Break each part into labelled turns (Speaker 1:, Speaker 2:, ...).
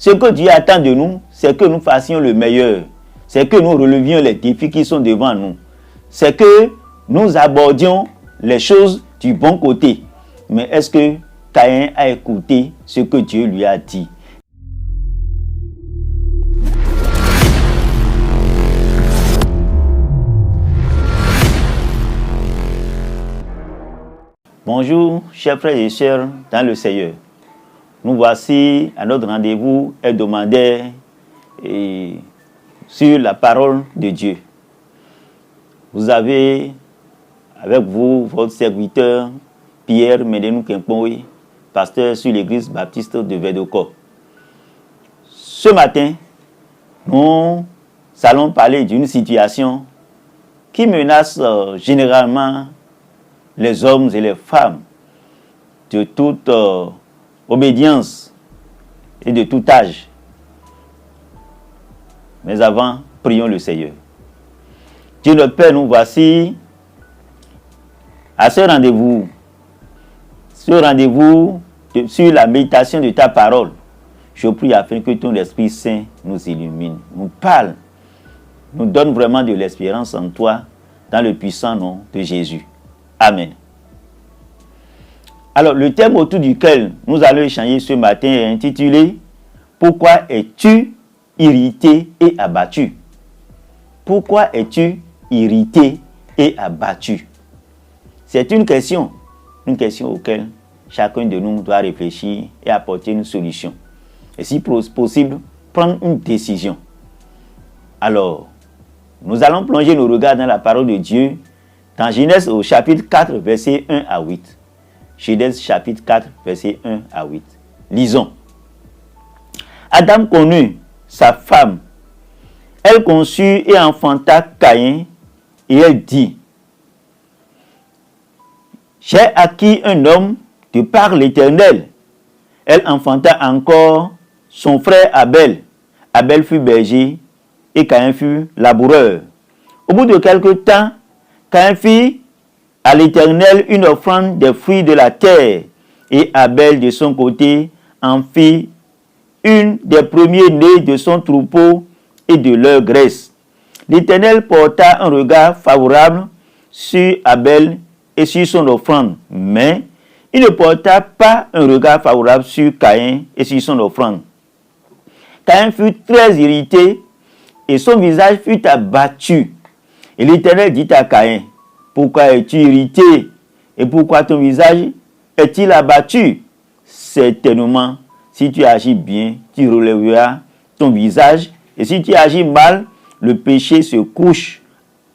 Speaker 1: Ce que Dieu attend de nous, c'est que nous fassions le meilleur. C'est que nous relevions les défis qui sont devant nous. C'est que nous abordions les choses du bon côté. Mais est-ce que Caïn a écouté ce que Dieu lui a dit? Bonjour, chers frères et sœurs dans le Seigneur. Nous voici à notre rendez-vous hebdomadaire sur la parole de Dieu. Vous avez avec vous votre serviteur Pierre Médenou Kempoui, pasteur sur l'église baptiste de Vedoko. Ce matin, nous allons parler d'une situation qui menace généralement les hommes et les femmes de toute obédience et de tout âge. Mais avant, prions le Seigneur. Dieu notre Père, nous voici à ce rendez-vous sur la méditation de ta parole. Je prie afin que ton Esprit Saint nous illumine, nous parle, nous donne vraiment de l'espérance en toi, dans le puissant nom de Jésus. Amen. Alors, le thème autour duquel nous allons échanger ce matin est intitulé « Pourquoi es-tu irrité et abattu ?» Pourquoi es-tu irrité et abattu? C'est une question auquel chacun de nous doit réfléchir et apporter une solution. Et si possible, prendre une décision. Alors, nous allons plonger nos regards dans la parole de Dieu dans Genèse au chapitre 4, versets 1 à 8. Genèse chapitre 4, versets 1 à 8. Lisons. Adam connut sa femme. Elle conçut et enfanta Caïn, et elle dit, « J'ai acquis un homme de par l'Éternel. » Elle enfanta encore son frère Abel. Abel fut berger et Caïn fut laboureur. Au bout de quelque temps, Caïn fit à l'Éternel une offrande des fruits de la terre, et Abel de son côté en fit une des premiers-nés de son troupeau et de leur graisse. L'Éternel porta un regard favorable sur Abel et sur son offrande, mais il ne porta pas un regard favorable sur Caïn et sur son offrande. Caïn fut très irrité et son visage fut abattu. Et l'Éternel dit à Caïn, « Pourquoi es-tu irrité et pourquoi ton visage est-il abattu? Certainement, si tu agis bien, tu relèveras ton visage, et si tu agis mal, le péché se couche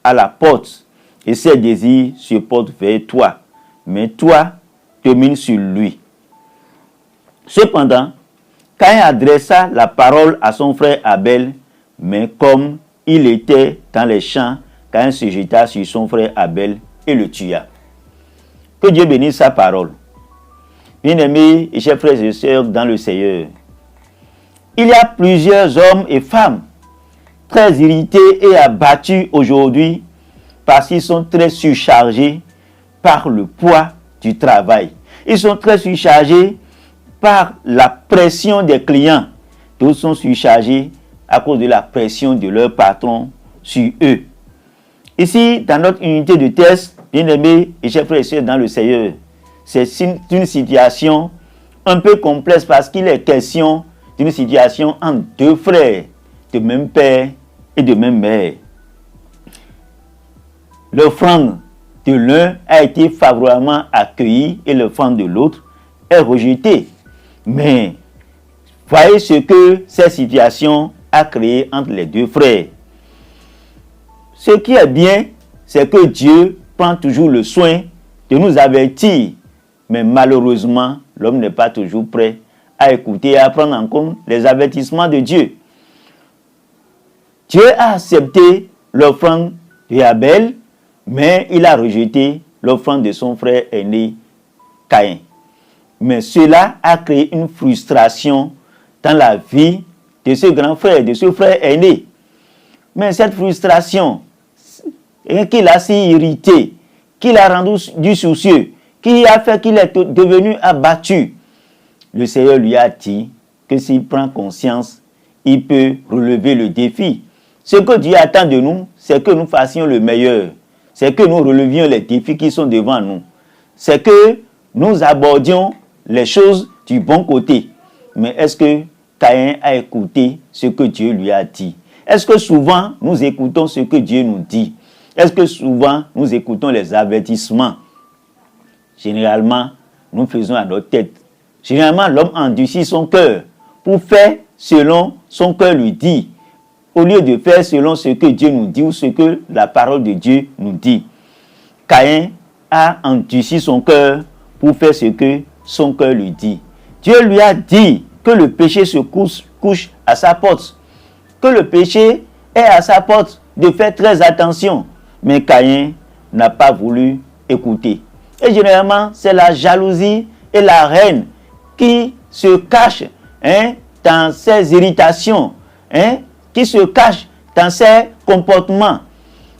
Speaker 1: à la porte, et ses désirs se portent vers toi. Mais toi, domine sur lui. » Cependant, Caïn adressa la parole à son frère Abel, mais comme il était dans les champs, Caïn se jeta sur son frère Abel et le tua. Que Dieu bénisse sa parole. Bien-aimés et chers frères et sœurs dans le Seigneur, il y a plusieurs hommes et femmes très irrités et abattus aujourd'hui parce qu'ils sont très surchargés par le poids du travail. Ils sont très surchargés par la pression des clients. D'autres sont surchargés à cause de la pression de leur patron sur eux. Ici, dans notre unité de test, bien-aimés et chers frères et sœurs dans le Seigneur, c'est une situation un peu complexe parce qu'il est question d'une situation entre deux frères de même père et de même mère. L'offrande de l'un a été favorablement accueillie et l'offrande de l'autre est rejetée. Mais voyez ce que cette situation a créé entre les deux frères. Ce qui est bien, c'est que Dieu prend toujours le soin de nous avertir. Mais malheureusement, l'homme n'est pas toujours prêt à écouter et à prendre en compte les avertissements de Dieu. Dieu a accepté l'offrande d'Abel, mais il a rejeté l'offrande de son frère aîné, Caïn. Mais cela a créé une frustration dans la vie de ce grand frère, de ce frère aîné. Mais cette frustration, qui l'a si irrité, qui l'a rendu soucieux, qui a fait qu'il est devenu abattu, le Seigneur lui a dit que s'il prend conscience, il peut relever le défi. Ce que Dieu attend de nous, c'est que nous fassions le meilleur. C'est que nous relevions les défis qui sont devant nous. C'est que nous abordions les choses du bon côté. Mais est-ce que Caïn a écouté ce que Dieu lui a dit? Est-ce que souvent nous écoutons ce que Dieu nous dit? Est-ce que souvent nous écoutons les avertissements? Généralement, nous faisons à notre tête. Généralement, l'homme endurcit son cœur pour faire selon son cœur lui dit, au lieu de faire selon ce que Dieu nous dit ou ce que la parole de Dieu nous dit. Caïn a endurci son cœur pour faire ce que son cœur lui dit. Dieu lui a dit que le péché se couche à sa porte, que le péché est à sa porte, de faire très attention. Mais Caïn n'a pas voulu écouter. Et généralement, c'est la jalousie et la haine qui se cachent dans ses irritations, qui se cachent dans ses comportements.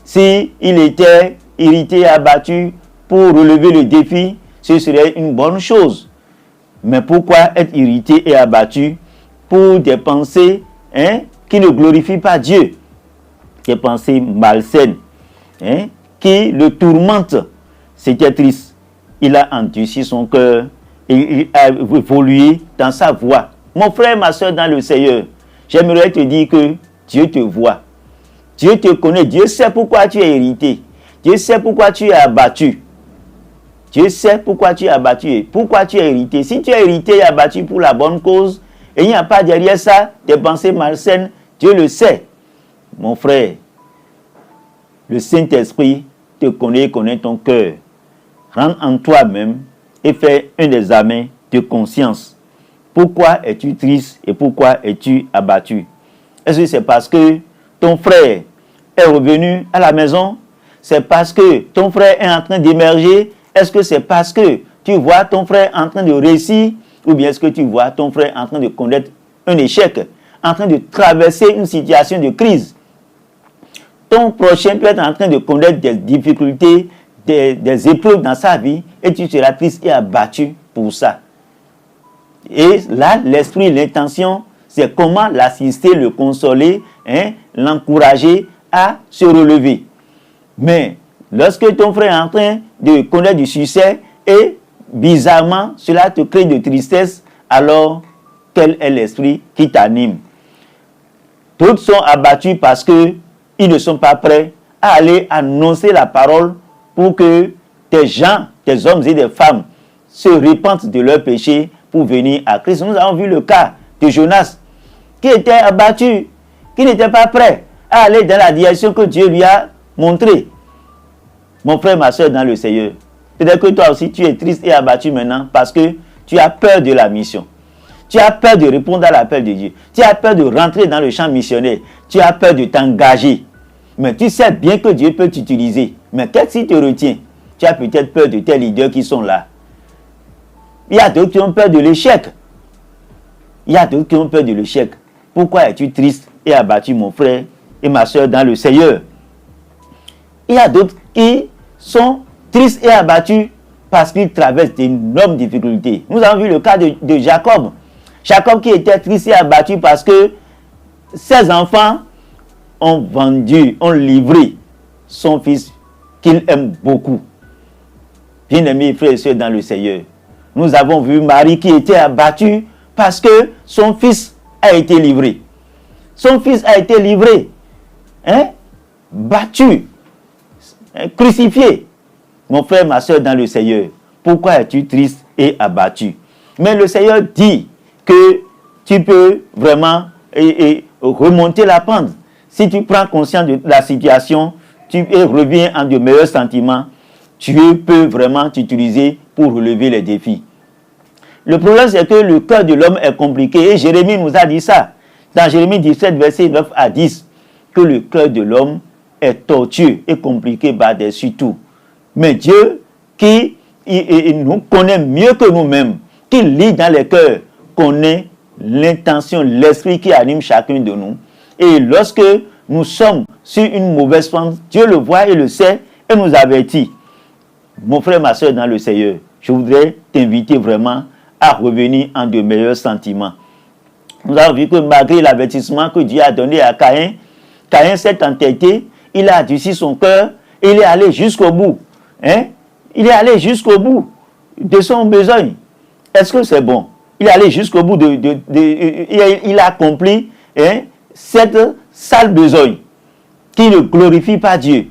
Speaker 1: S'il était irrité et abattu pour relever le défi, ce serait une bonne chose. Mais pourquoi être irrité et abattu pour des pensées qui ne glorifient pas Dieu? Des pensées malsaines qui le tourmentent. C'était triste. Il a endurci son cœur et il a évolué dans sa voie. Mon frère, ma soeur dans le Seigneur, j'aimerais te dire que Dieu te voit. Dieu te connaît. Dieu sait pourquoi tu es irrité. Dieu sait pourquoi tu es abattu. Dieu sait pourquoi tu es abattu, pourquoi tu es irrité. Si tu es irrité et abattu pour la bonne cause, et il n'y a pas derrière ça des pensées malsaines, Dieu le sait. Mon frère, le Saint-Esprit te connaît ton cœur. Rentre en toi-même et fais un examen de conscience. Pourquoi es-tu triste et pourquoi es-tu abattu? Est-ce que c'est parce que ton frère est revenu à la maison? C'est parce que ton frère est en train d'émerger? Est-ce que c'est parce que tu vois ton frère en train de réussir? Ou bien est-ce que tu vois ton frère en train de connaître un échec, en train de traverser une situation de crise? Ton prochain peut être en train de connaître des difficultés, des épreuves dans sa vie, et tu seras triste et abattu pour ça. Et là, l'esprit, l'intention, c'est comment l'assister, le consoler, l'encourager à se relever. Mais lorsque ton frère est en train de connaître du succès et bizarrement cela te crée de tristesse, alors quel est l'esprit qui t'anime? D'autres sont abattus parce qu'ils ne sont pas prêts à aller annoncer la parole pour que des gens, des hommes et des femmes se repentent de leurs péchés pour venir à Christ. Nous avons vu le cas de Jonas qui était abattu, qui n'était pas prêt à aller dans la direction que Dieu lui a montrée. Mon frère, ma soeur dans le Seigneur, peut-être que toi aussi tu es triste et abattu maintenant parce que tu as peur de la mission. Tu as peur de répondre à l'appel de Dieu. Tu as peur de rentrer dans le champ missionnaire. Tu as peur de t'engager. Mais tu sais bien que Dieu peut t'utiliser. Mais qu'est-ce qui te retient? Tu as peut-être peur de tes leaders qui sont là. Il y a d'autres qui ont peur de l'échec. Il y a d'autres qui ont peur de l'échec. Pourquoi es-tu triste et abattu, mon frère et ma soeur dans le Seigneur? Il y a d'autres qui sont tristes et abattus parce qu'ils traversent d'énormes difficultés. Nous avons vu le cas de Jacob. Jacob qui était triste et abattu parce que ses enfants ont vendu, ont livré son fils qu'il aime beaucoup. Bien-aimés frères et sœurs dans le Seigneur, nous avons vu Marie qui était abattue parce que son fils a été livré. Son fils a été livré, battu, crucifié. Mon frère, ma soeur dans le Seigneur, pourquoi es-tu triste et abattu? Mais le Seigneur dit que tu peux vraiment remonter la pente. Si tu prends conscience de la situation, tu reviens en de meilleurs sentiments, Dieu peut vraiment t'utiliser pour relever les défis. Le problème, c'est que le cœur de l'homme est compliqué. Et Jérémie nous a dit ça. Dans Jérémie 17, verset 9 à 10, que le cœur de l'homme est tortueux et compliqué par-dessus tout. Mais Dieu, qui nous connaît mieux que nous-mêmes, qui lit dans les cœurs, connaît l'intention, l'esprit qui anime chacun de nous. Et lorsque nous sommes sur une mauvaise pente, Dieu le voit et le sait et nous avertit. Mon frère, ma soeur dans le Seigneur, je voudrais t'inviter vraiment à revenir en de meilleurs sentiments. Nous avons vu que malgré l'avertissement que Dieu a donné à Caïn, Caïn s'est entêté, il a adouci son cœur, et il est allé jusqu'au bout. Hein? Il est allé jusqu'au bout de son besoin. Est-ce que c'est bon? Il est allé jusqu'au bout il a accompli cette sale besogne qui ne glorifie pas Dieu.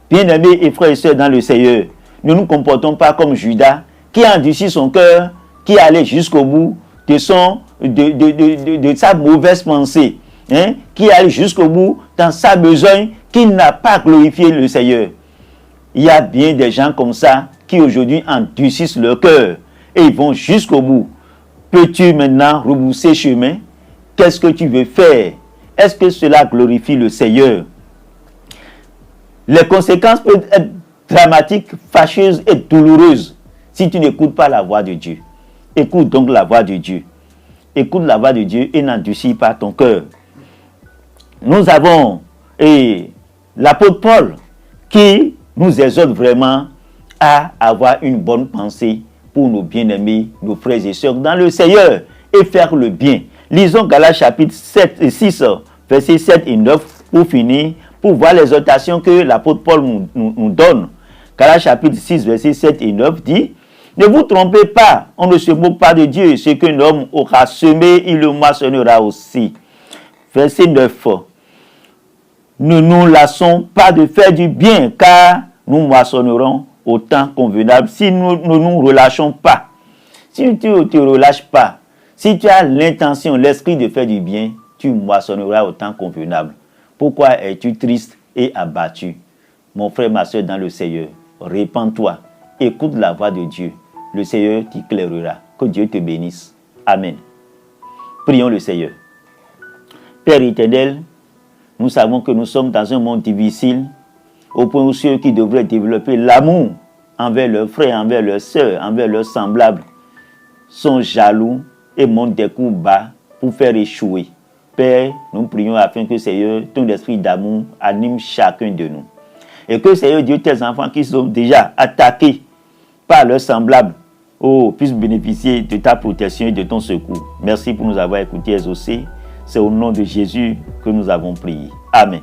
Speaker 1: Bien-aimés et frères et sœurs dans le Seigneur, ne nous comportons pas comme Judas, qui a endurci son cœur, qui est allé jusqu'au bout de sa mauvaise pensée, qui est allé jusqu'au bout dans sa besogne, qui n'a pas glorifié le Seigneur. Il y a bien des gens comme ça qui aujourd'hui endurcissent leur cœur et ils vont jusqu'au bout. Peux-tu maintenant rebousser chemin? Qu'est-ce que tu veux faire? Est-ce que cela glorifie le Seigneur? Les conséquences peuvent être dramatiques, fâcheuses et douloureuses si tu n'écoutes pas la voix de Dieu. Écoute donc la voix de Dieu. Écoute la voix de Dieu et n'endurcis pas ton cœur. Nous avons l'apôtre Paul qui nous exhorte vraiment à avoir une bonne pensée pour nos bien-aimés, nos frères et sœurs dans le Seigneur et faire le bien. Lisons Galates chapitre 6, versets 7 et 9 pour finir, pour voir l'exhortation que l'apôtre Paul nous donne. Galates chapitre 6, versets 7 et 9 dit: ne vous trompez pas, on ne se moque pas de Dieu. Ce qu'un homme aura semé, il le moissonnera aussi. Verset 9. Ne nous lassons pas de faire du bien, car nous moissonnerons au temps convenable si nous ne nous relâchons pas. Si tu ne te relâches pas, si tu as l'intention, l'esprit de faire du bien, tu moissonneras au temps convenable. Pourquoi es-tu triste et abattu? Mon frère, ma soeur dans le Seigneur, répands-toi, écoute la voix de Dieu. Le Seigneur t'éclairera. Que Dieu te bénisse. Amen. Prions le Seigneur. Père éternel, nous savons que nous sommes dans un monde difficile, au point où ceux qui devraient développer l'amour envers leurs frères, envers leurs sœurs, envers leurs semblables, sont jaloux et montent des coups bas pour faire échouer. Père, nous prions afin que Seigneur, ton esprit d'amour anime chacun de nous. Et que Seigneur Dieu, tes enfants qui sont déjà attaqués par leurs semblables, puissent bénéficier de ta protection et de ton secours. Merci pour nous avoir écoutés et exaucés. C'est au nom de Jésus que nous avons prié. Amen.